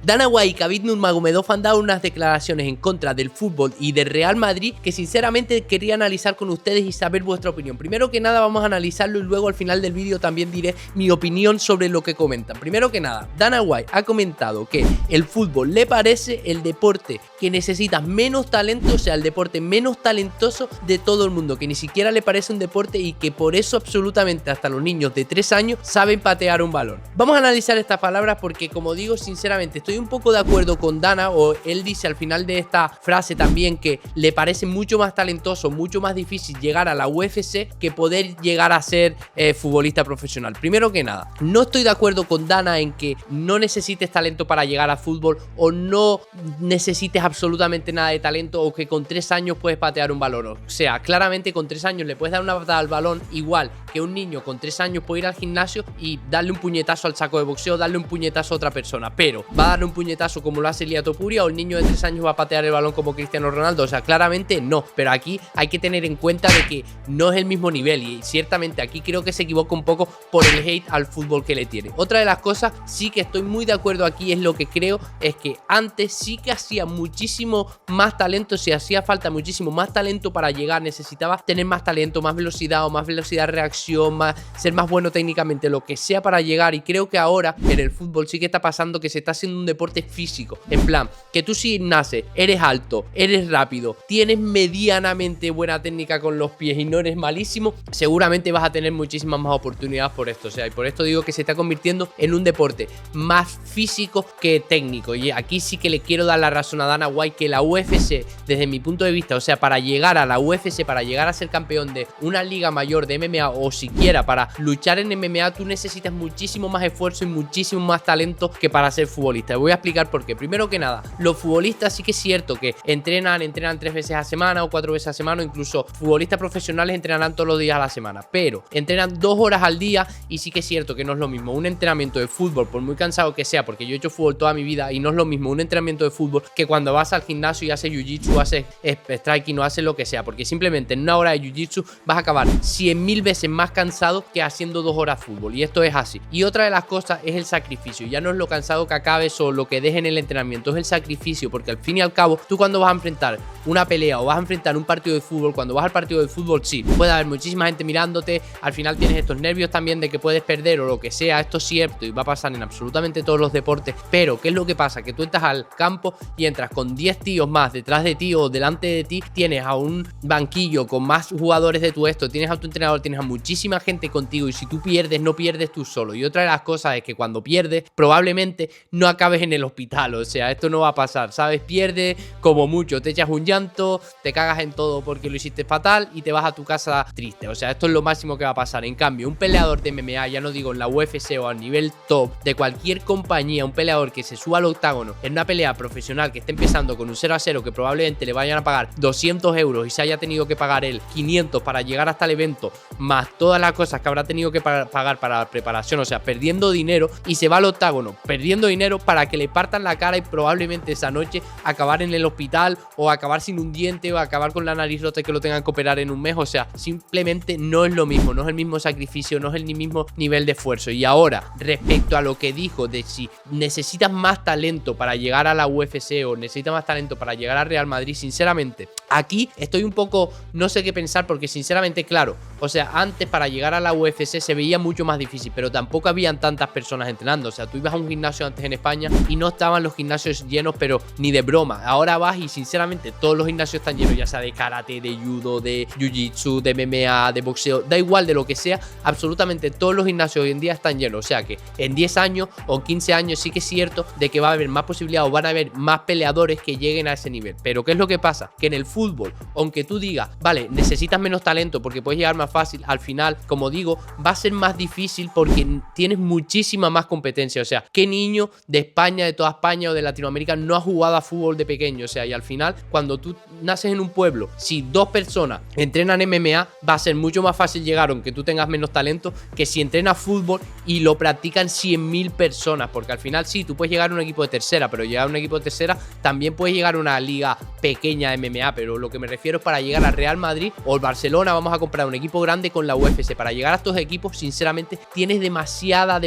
Dana White y Khabib Nurmagomedov han dado unas declaraciones en contra del fútbol y del Real Madrid que sinceramente quería analizar con ustedes y saber vuestra opinión. Primero que nada vamos a analizarlo y luego al final del vídeo también diré mi opinión sobre lo que comentan. Primero que nada, Dana White ha comentado que el fútbol le parece el deporte que necesita menos talento, o sea, el deporte menos talentoso de todo el mundo, que ni siquiera le parece un deporte y que por eso absolutamente hasta los niños de 3 años saben patear un balón. Vamos a analizar estas palabras porque, como digo, sinceramente estoy un poco de acuerdo con Dana, o él dice al final de esta frase también que le parece mucho más talentoso, mucho más difícil llegar a la UFC que poder llegar a ser futbolista profesional. Primero que nada, no estoy de acuerdo con Dana en que no necesites talento para llegar a fútbol o no necesites absolutamente nada de talento o que con 3 años puedes patear un balón. O sea, claramente con 3 años le puedes dar una patada al balón igual que un niño con 3 años puede ir al gimnasio y darle un puñetazo al saco de boxeo, darle un puñetazo a otra persona, pero va a darle un puñetazo como lo hace Ilia Topuria o el niño de 3 años va a patear el balón como Cristiano Ronaldo. O sea, claramente no, pero aquí hay que tener en cuenta de que no es el mismo nivel y ciertamente aquí creo que se equivoca un poco por el hate al fútbol que le tiene. Otra de las cosas sí que estoy muy de acuerdo aquí es lo que creo es que antes sí que hacía muchísimo más talento, si hacía falta muchísimo más talento para llegar, necesitabas tener más talento, más velocidad o más velocidad de reacción, ser más bueno técnicamente, lo que sea para llegar, y creo que ahora en el fútbol sí que está pasando que se está haciendo un deporte físico, en plan, que tú si naces, eres alto, eres rápido, tienes medianamente buena técnica con los pies y no eres malísimo, seguramente vas a tener muchísimas más oportunidades por esto, o sea, y por esto digo que se está convirtiendo en un deporte más físico que técnico, y aquí sí que le quiero dar la razón a Dana White que la UFC, desde mi punto de vista, o sea, para llegar a la UFC, para llegar a ser campeón de una liga mayor de MMA o siquiera para luchar en MMA, tú necesitas muchísimo más esfuerzo y muchísimo más talento que para ser futbolista. Voy a explicar por qué. Primero que nada, los futbolistas sí que es cierto que entrenan 3 veces a semana o 4 veces a semana, o incluso futbolistas profesionales entrenarán todos los días a la semana, pero entrenan 2 horas al día y sí que es cierto que no es lo mismo un entrenamiento de fútbol, por muy cansado que sea, porque yo he hecho fútbol toda mi vida y no es lo mismo un entrenamiento de fútbol que cuando vas al gimnasio y haces jiu-jitsu, haces striking o haces lo que sea, porque simplemente en una hora de jiu-jitsu vas a acabar 100.000 veces más cansado que haciendo 2 horas de fútbol, y esto es así. Y otra de las cosas es el sacrificio, ya no es lo cansado que acabes o lo que dejes en el entrenamiento, es el sacrificio, porque al fin y al cabo tú cuando vas a enfrentar una pelea o vas a enfrentar un partido de fútbol, cuando vas al partido de fútbol sí, puede haber muchísima gente mirándote, al final tienes estos nervios también de que puedes perder o lo que sea, esto es cierto y va a pasar en absolutamente todos los deportes, pero ¿qué es lo que pasa? Que tú entras al campo y entras con 10 tíos más detrás de ti o delante de ti, tienes a un banquillo con más jugadores de tu tienes a tu entrenador, tienes a muchísima gente contigo, y si tú pierdes, no pierdes tú solo. Y otra de las cosas es que cuando pierdes, probablemente no acabes en el hospital, o sea, esto no va a pasar, ¿sabes? Pierdes como mucho, te echas un llanto, te cagas en todo porque lo hiciste fatal y te vas a tu casa triste, o sea, esto es lo máximo que va a pasar. En cambio, un peleador de MMA, ya no digo en la UFC o a nivel top de cualquier compañía, un peleador que se suba al octágono en una pelea profesional que esté empezando con un 0-0 que probablemente le vayan a pagar 200 euros y se haya tenido que pagar él 500 para llegar hasta el evento, más todas las cosas que habrá tenido que pagar para la preparación, o sea, perdiendo dinero, y se va al octágono perdiendo dinero para que le partan la cara y probablemente esa noche acabar en el hospital o acabar sin un diente o acabar con la nariz rota que lo tengan que operar en un mes. O sea, simplemente no es lo mismo, no es el mismo sacrificio, no es el mismo nivel de esfuerzo. Y ahora, respecto a lo que dijo de si necesitas más talento para llegar a la UFC o necesitas más talento para llegar al Real Madrid, sinceramente, aquí estoy un poco, no sé qué pensar, porque sinceramente, claro, o sea, antes para llegar a la UFC se veía mucho más difícil, pero tampoco habían tantas personas entrenando. O sea, tú ibas a un gimnasio antes en España y no estaban los gimnasios llenos, pero ni de broma. Ahora vas y sinceramente todos los gimnasios están llenos, ya sea de karate, de judo, de jiu-jitsu, de MMA, de boxeo, da igual de lo que sea, absolutamente todos los gimnasios hoy en día están llenos. O sea que en 10 años o 15 años sí que es cierto de que va a haber más posibilidades o van a haber más peleadores que lleguen a ese nivel. Pero ¿qué es lo que pasa? Que en el fútbol, aunque tú digas, vale, necesitas menos talento porque puedes llegar más fácil, al final, como digo, va a ser más difícil porque tienes muchísima más competencia. O sea, ¿qué niño de España, de toda España o de Latinoamérica no ha jugado a fútbol de pequeño? O sea, y al final, cuando tú naces en un pueblo, si 2 personas entrenan MMA, va a ser mucho más fácil llegar, aunque tú tengas menos talento, que si entrenas fútbol y lo practican 100.000 personas, porque al final sí, tú puedes llegar a un equipo de tercera, pero llegar a un equipo de tercera también puedes llegar a una liga pequeña de MMA, pero pero lo que me refiero es para llegar al Real Madrid o el Barcelona, vamos a comprar un equipo grande con la UFC. Para llegar a estos equipos, sinceramente, tienes demasiada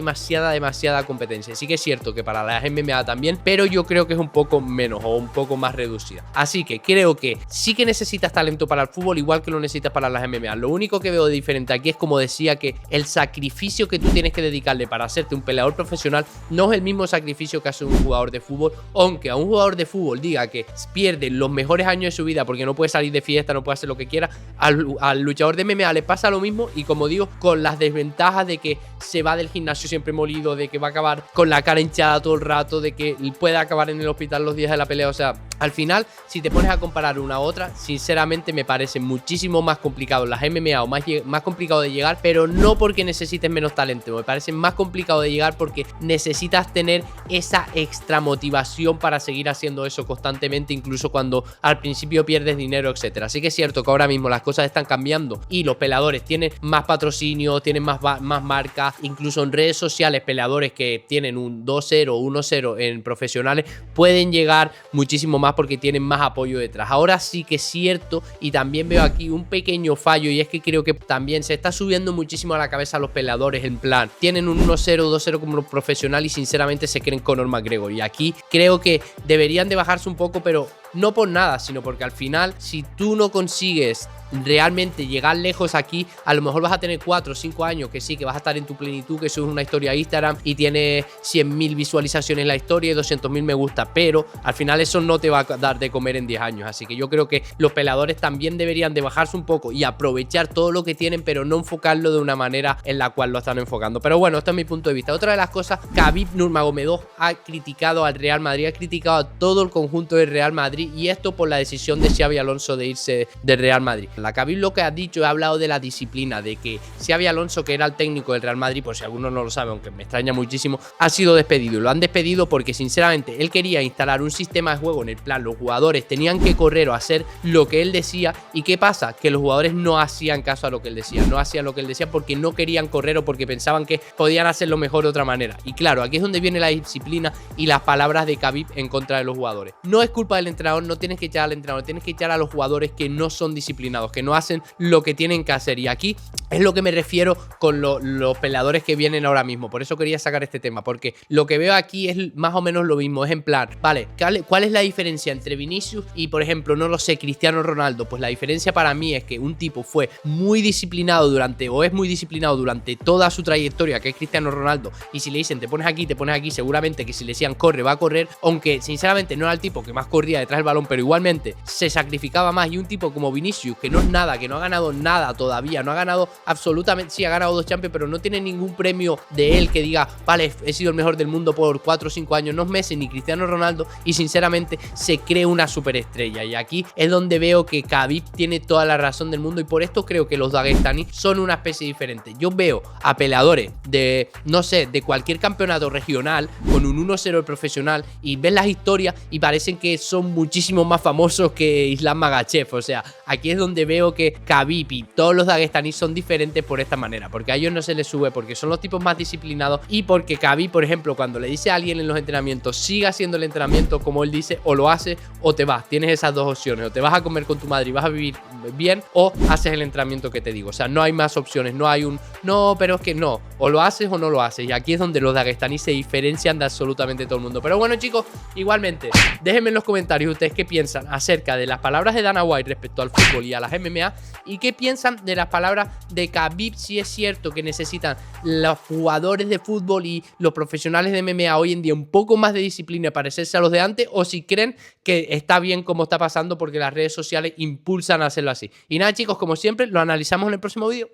competencia. Sí que es cierto que para las MMA también, pero yo creo que es un poco menos o un poco más reducida. Así que creo que sí que necesitas talento para el fútbol, igual que lo necesitas para las MMA. Lo único que veo de diferente aquí es, como decía, que el sacrificio que tú tienes que dedicarle para hacerte un peleador profesional no es el mismo sacrificio que hace un jugador de fútbol. Aunque a un jugador de fútbol diga que pierde los mejores años de su vida porque no puede salir de fiesta, no puede hacer lo que quiera, al luchador de MMA le pasa lo mismo, y como digo, con las desventajas de que se va del gimnasio siempre molido, de que va a acabar con la cara hinchada todo el rato, de que puede acabar en el hospital los días de la pelea. O sea, al final, si te pones a comparar una a otra, sinceramente me parece muchísimo más complicado las MMA o más complicado de llegar, pero no porque necesites menos talento. Me parece más complicado de llegar porque necesitas tener esa extra motivación para seguir haciendo eso constantemente, incluso cuando al principio pierdes dinero, etcétera. Así que es cierto que ahora mismo las cosas están cambiando y los peleadores tienen más patrocinio, tienen más marcas, incluso en redes sociales peleadores que tienen un 2-0 o 1-0 en profesionales pueden llegar muchísimo más porque tienen más apoyo detrás. Ahora sí que es cierto, y también veo aquí un pequeño fallo, y es que creo que también se está subiendo muchísimo a la cabeza a los peleadores, en plan, tienen un 1-0 o 2-0 como profesional y sinceramente se creen Conor McGregor, y aquí creo que deberían de bajarse un poco, pero no por nada, sino porque al final, si tú no consigues realmente llegar lejos aquí, a lo mejor vas a tener 4 o 5 años que sí, que vas a estar en tu plenitud, que subes una historia a Instagram y tiene 100.000 visualizaciones en la historia y 200.000 me gusta, pero al final eso no te va a dar de comer en 10 años. Así que yo creo que los peleadores también deberían de bajarse un poco y aprovechar todo lo que tienen, pero no enfocarlo de una manera en la cual lo están enfocando. Pero bueno, esto es mi punto de vista. Otra de las cosas, Khabib Nurmagomedov ha criticado al Real Madrid, ha criticado a todo el conjunto del Real Madrid, y esto por la decisión de Xabi Alonso de irse del Real Madrid. La Khabib lo que ha dicho, ha hablado de la disciplina, de que Xabi Alonso, que era el técnico del Real Madrid, por si algunos no lo saben, aunque me extraña muchísimo, ha sido despedido. Lo han despedido porque sinceramente él quería instalar un sistema de juego en el plan, los jugadores tenían que correr o hacer lo que él decía. ¿Y qué pasa? Que los jugadores no hacían caso a lo que él decía, no hacían lo que él decía porque no querían correr o porque pensaban que podían hacerlo mejor de otra manera. Y claro, aquí es donde viene la disciplina y las palabras de Khabib en contra de los jugadores. No es culpa del entrenador, no tienes que echar al entrenador, tienes que echar a los jugadores que no son disciplinados, que no hacen lo que tienen que hacer. Y aquí es lo que me refiero con los peleadores que vienen ahora mismo. Por eso quería sacar este tema, porque lo que veo aquí es más o menos lo mismo. Es en plan, vale, ¿cuál es la diferencia entre Vinicius y, por ejemplo, no lo sé, Cristiano Ronaldo? Pues la diferencia para mí es que un tipo fue muy disciplinado es muy disciplinado durante toda su trayectoria, que es Cristiano Ronaldo, y si le dicen te pones aquí, seguramente que si le decían corre, va a correr, aunque sinceramente no era el tipo que más corría detrás del balón, pero igualmente se sacrificaba más. Y un tipo como Vinicius, que no es nada, que no ha ganado nada todavía, no ha ganado absolutamente, sí ha ganado 2 Champions, pero no tiene ningún premio de él que diga, vale, he sido el mejor del mundo por 4 o 5 años, no es Messi ni Cristiano Ronaldo, y sinceramente se cree una superestrella. Y aquí es donde veo que Khabib tiene toda la razón del mundo, y por esto creo que los dagestaní son una especie diferente. Yo veo a peleadores de, no sé, de cualquier campeonato regional con un 1-0 profesional y ves las historias y parecen que son muchísimo más famosos que Islam Makhachev. O sea, aquí es donde veo que Khabib y todos los dagestaníes son diferentes por esta manera, porque a ellos no se les sube, porque son los tipos más disciplinados, y porque Khabib, por ejemplo, cuando le dice a alguien en los entrenamientos siga haciendo el entrenamiento como él dice, o lo hace o te vas. Tienes esas dos opciones, o te vas a comer con tu madre y vas a vivir bien, o haces el entrenamiento que te digo. O sea, no hay más opciones, no hay un no, pero es que no, o lo haces o no lo haces. Y aquí es donde los dagestaníes se diferencian de absolutamente todo el mundo. Pero bueno, chicos, igualmente déjenme en los comentarios ustedes qué piensan acerca de las palabras de Dana White respecto al fútbol y a las MMA, y qué piensan de las palabras de Khabib, si es cierto que necesitan los jugadores de fútbol y los profesionales de MMA hoy en día un poco más de disciplina, parecerse a los de antes, o si creen que está bien como está pasando porque las redes sociales impulsan a hacerlo así. Y nada, chicos, como siempre, lo analizamos en el próximo vídeo.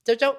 Chao, chao.